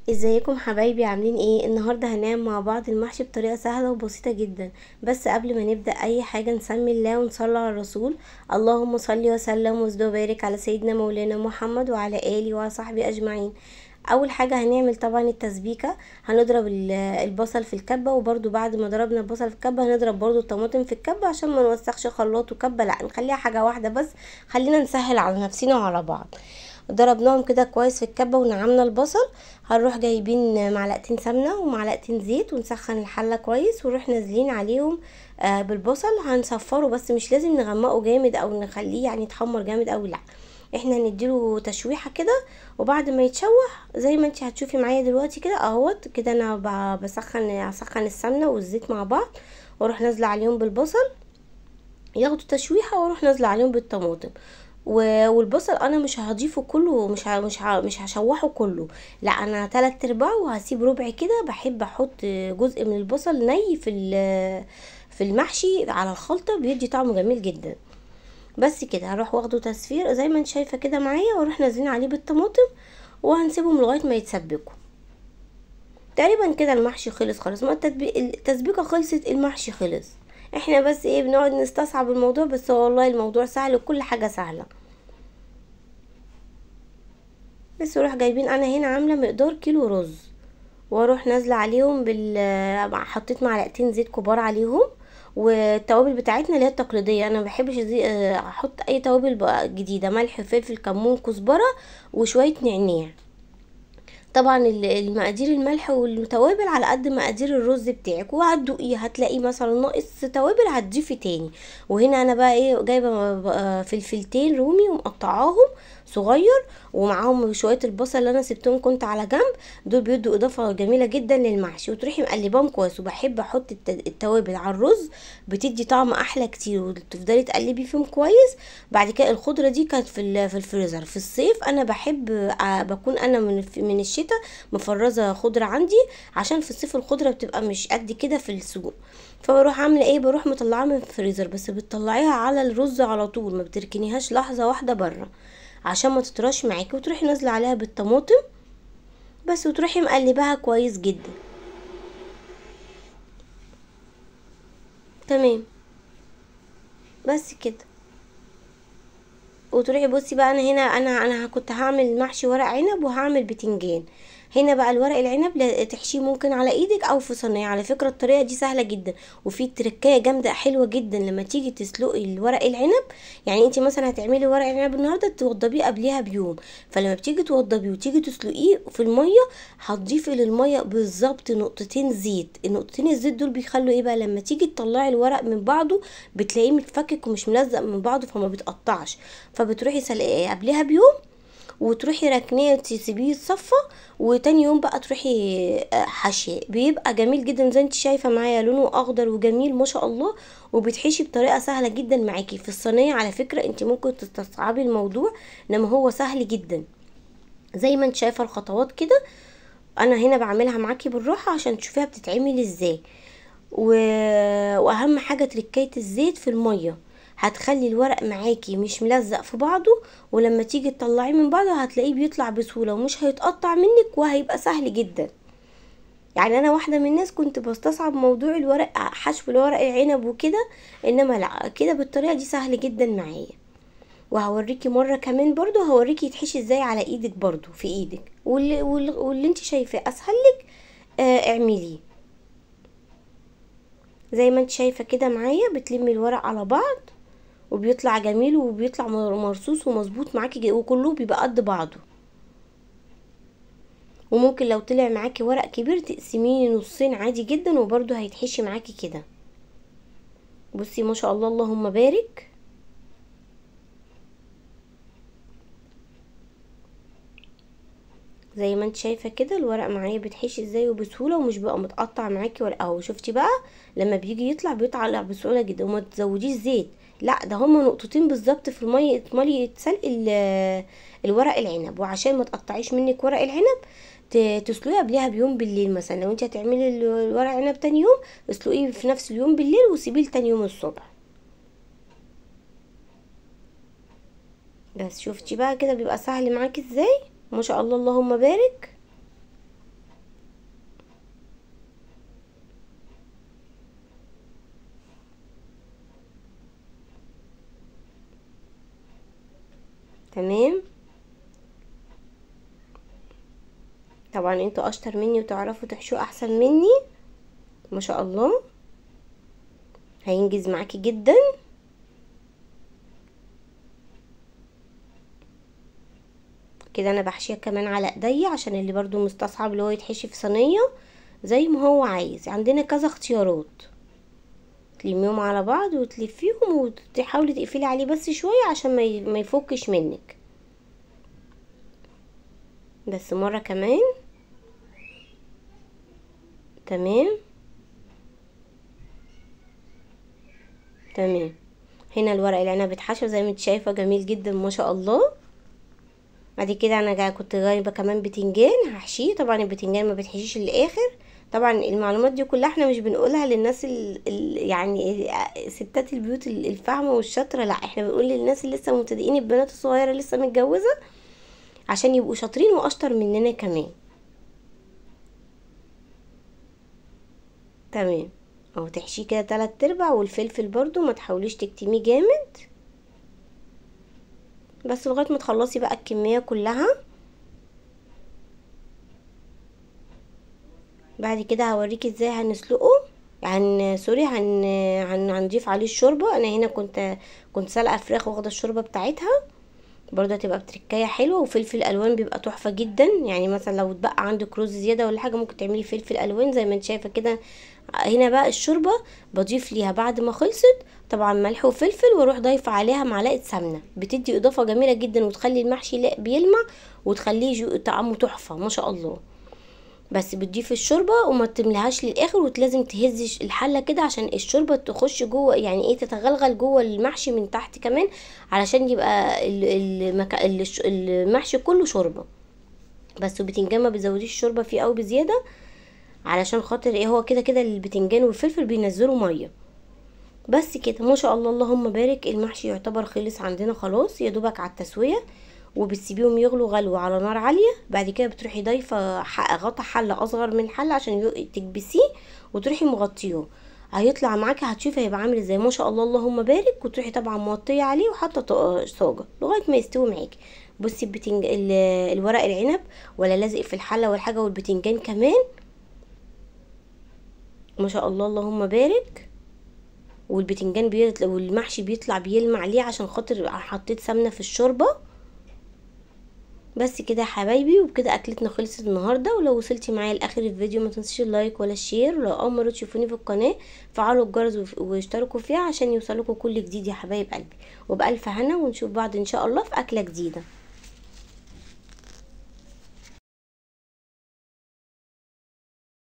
ازيكم حبايبي؟ عاملين ايه؟ النهارده هنعمل مع بعض المحشي بطريقه سهله وبسيطه جدا. بس قبل ما نبدا اي حاجه نسمي الله ونصلي على الرسول. اللهم صل وسلم وزد وبارك على سيدنا مولانا محمد وعلى اله وصحبه اجمعين. اول حاجه هنعمل طبعا التسبيكه. هنضرب البصل في الكبه، وبرده بعد ما ضربنا البصل في الكبه هنضرب برده الطماطم في الكبه عشان ما نوسخش خلاط وكبه، لا نخليها حاجه واحده بس. خلينا نسهل على نفسنا وعلى بعض. ضربناهم كده كويس في الكبه ونعمنا البصل. هنروح جايبين معلقتين سمنه ومعلقتين زيت ونسخن الحله كويس ونروح نازلين عليهم بالبصل. هنصفره بس مش لازم نغمقه جامد او نخليه يعني يتحمر جامد اوي، لا احنا هنديله تشويحه كده. وبعد ما يتشوح زي ما انت هتشوفي معايا دلوقتي كده اهوت كده، انا هسخن السمنه والزيت مع بعض، واروح نازله عليهم بالبصل ياخدوا تشويحه، واروح نازله عليهم بالطماطم. والبصل انا مش هضيفه كله، مش هشوحه كله، لا انا 3/4 وهسيب ربع كده. بحب احط جزء من البصل ني في المحشي على الخلطه، بيدي طعم جميل جدا. بس كده هروح واخده تصفير زي ما انت شايفه كده معايا، واروح نازلين عليه بالطماطم وهنسيبهم لغايه ما يتسبكوا. تقريبا كده المحشي خلص خلاص، ما التسبيكه خلصت، المحشي خلص. احنا بس ايه بنقعد نستصعب الموضوع، بس هو والله الموضوع سهل وكل حاجه سهله. بس اروح جايبين، انا هنا عامله مقدار كيلو رز، واروح نازله عليهم حطيت معلقتين زيت كبار عليهم. والتوابل بتاعتنا اللي هي التقليديه، انا ما بحبش احط اي توابل بقى جديده، ملح فلفل كمون كزبره وشويه نعناع. طبعا المقادير الملح والتوابل على قد مقادير الرز بتاعك، وهتدوقيه هتلاقيه مثلا ناقص توابل هتضيفي تاني. وهنا انا بقى ايه جايبه فلفلتين رومي ومقطعاهم صغير، ومعاهم شويه البصل اللي انا سبتهم كنت على جنب. دول بيدوا اضافه جميله جدا للمحشي، وتروحي مقلباهم كويس. وبحب احط التوابل على الرز، بتدي طعم احلى كتير، وتفضلي تقلبي فيهم كويس. بعد كده الخضره دي كانت في الفريزر. في الصيف انا بحب بكون انا من الشتاء مفرزه خضره عندي، عشان في الصيف الخضره بتبقى مش قد كده في السوق. فبروح عامله ايه، بروح مطلعاها من الفريزر، بس بتطلعيها على الرز على طول، ما بتركنيهاش لحظه واحده بره عشان ما تطراش معاكي. وتروحي نازله عليها بالطماطم بس، وتروحي مقلباها كويس جدا. تمام. بس كده. وتروحي بصي بقى، انا هنا انا كنت هعمل محشي ورق عنب وهعمل بتنجان. هنا بقى الورق العنب تحشيه ممكن على ايدك او في صينيه. على فكره الطريقه دي سهله جدا، وفي تركايه جامده حلوه جدا لما تيجي تسلقي الورق العنب. يعني انت مثلا هتعملي ورق العنب النهارده توضبيه قبلها بيوم، فلما بتيجي توضبيه وتيجي تسلقيه في الميه هتضيفي للميه بالظبط نقطتين زيت. النقطتين الزيت دول بيخلوا ايه بقى، لما تيجي تطلعي الورق من بعضه بتلاقيه متفكك ومش ملزق من بعضه فما بيتقطعش. فبتروحي سلقاه قبلها بيوم، وتروحي راكنيه تسيبيه يتصفى، وتاني يوم بقى تروحي حاشيه. بيبقى جميل جدا زي انت شايفه معايا، لونه اخضر وجميل ما شاء الله. وبتحشي بطريقه سهله جدا معاكي في الصينيه. على فكره انت ممكن تستصعبي الموضوع، انما هو سهل جدا زي ما انت شايفه الخطوات كده. انا هنا بعملها معاكي بالراحه عشان تشوفيها بتتعمل ازاي. و... واهم حاجه تركايه الزيت في الميه، هتخلي الورق معاكي مش ملزق في بعضه، ولما تيجي تطلعيه من بعضه هتلاقيه بيطلع بسهوله ومش هيتقطع منك وهيبقى سهل جدا. يعني انا واحده من الناس كنت بستصعب موضوع الورق، حشو الورق العنب وكده، انما لا كده بالطريقه دي سهل جدا معايا. وهوريكي مره كمان برضو، هوريكي يتحشي ازاي على ايدك برضو في ايدك، واللي انت شايفاه اسهل لك اعمليه. زي ما انت شايفه كده معايا بتلمي الورق على بعض وبيطلع جميل وبيطلع مرصوص ومظبوط معاكي وكله بيبقى قد بعضه. وممكن لو طلع معاكي ورق كبير تقسميه نصين عادي جدا وبرده هيتحشي معاكي كده. بصي ما شاء الله اللهم بارك. زي ما انت شايفه كده الورق معايا بيتحشي ازاي وبسهوله ومش بقى متقطع معاكي ورق اهو. شفتي بقى لما بيجي بيطلع بسهوله جدا، وما تزوديش زيت، لا ده هما نقطتين بالظبط في ميه سلق الورق العنب. وعشان ما تقطعيش منك ورق العنب تسلقيه قبلها بيوم بالليل. مثلا لو انت هتعملي الورق عنب تاني يوم اسلقيه في نفس اليوم بالليل وسيبيه لتاني يوم الصبح. بس شفتي بقى كده بيبقى سهل معاكي ازاي؟ ما شاء الله اللهم بارك. تمام. طبعا انتوا اشطر مني وتعرفوا تحشوا احسن مني ما شاء الله، هينجز معاكي جدا. كده انا بحشيها كمان على ايديا عشان اللي برضو مستصعب اللي هو يتحشي في صينيه زي ما هو عايز. عندنا كذا اختيارات، تلميهم على بعض وتلفيهم وتحاولي تقفلي عليه بس شويه عشان ما يفكش منك. بس مره كمان. تمام تمام. هنا الورق العنب اتحشى زي ما انت شايفه، جميل جدا ما شاء الله. بعد كده انا كنت جايبه كمان بتنجان هحشيه. طبعا البتنجان ما بتحشيش للاخر. طبعا المعلومات دي كلها احنا مش بنقولها للناس يعني ستات البيوت الفاهمه والشاطره، لا احنا بنقول للناس اللي لسه مبتدئين، البنات الصغيره لسه متجوزه، عشان يبقوا شاطرين واشطر مننا كمان. تمام اهو، تحشيه كده 3/4. والفلفل برضو ما تحاوليش تكتميه جامد، بس لغايه ما تخلصي بقى الكميه كلها. بعد كده هوريكي ازاي هنسلقه، يعني سوري هنضيف عليه الشوربه. انا هنا كنت سلقه فراخ واخده الشوربه بتاعتها، برضه هتبقى بتركايه حلوه. وفلفل الوان بيبقى تحفه جدا، يعني مثلا لو اتبقى عندك رز زياده ولا حاجه ممكن تعملي فلفل الوان زي ما انت شايفه كده. هنا بقى الشوربه بضيف ليها بعد ما خلصت طبعا ملح وفلفل، واروح ضايفه عليها معلقه سمنه، بتدي اضافه جميله جدا وتخلي المحشي بيلمع وتخليه طعمه تحفه ما شاء الله. بس بتضيفي الشوربه وما تمليهاش للاخر، ولازم تهزي الحله كده عشان الشوربه تخش جوه، يعني ايه، تتغلغل جوه المحشي من تحت كمان، علشان يبقى المحشي كله شوربه. بس البتنجان ما بتزوديش الشوربه فيه قوي بزياده، علشان خاطر ايه، هو كده كده البتنجان والفلفل بينزلوا ميه. بس كده ما شاء الله اللهم بارك. المحشي يعتبر خلص عندنا خلاص، يا دوبك على التسويه، وبتسيبيهم يغلوا غلوة على نار عالية. بعد كده بتروحي ضايفه غطا حله اصغر من حله عشان تكبسيه، وتروحي مغطيه. هيطلع معاكي هتشوفي هيبقى عامل ازاي ما شاء الله اللهم بارك. وتروحي طبعا موطيه عليه وحاطه صاجه لغايه ما يستوي معاكي. بصي الورق العنب ولا لازق في الحله والحاجه، والبتنجان كمان ما شاء الله اللهم بارك. والبتنجان والمحشي بيطلع بيلمع ليه عشان خاطر حطيت سمنه في الشوربه. بس كده يا حبايبي، وبكده اكلتنا خلصت النهارده. ولو وصلتي معايا لاخر الفيديو ما تنسيش اللايك ولا الشير، ولو اول مره تشوفوني في القناه فعلوا الجرس واشتركوا فيها عشان يوصلكوا كل جديد يا حبايب قلبي. وبألف هنا، ونشوف بعض ان شاء الله في اكله جديده.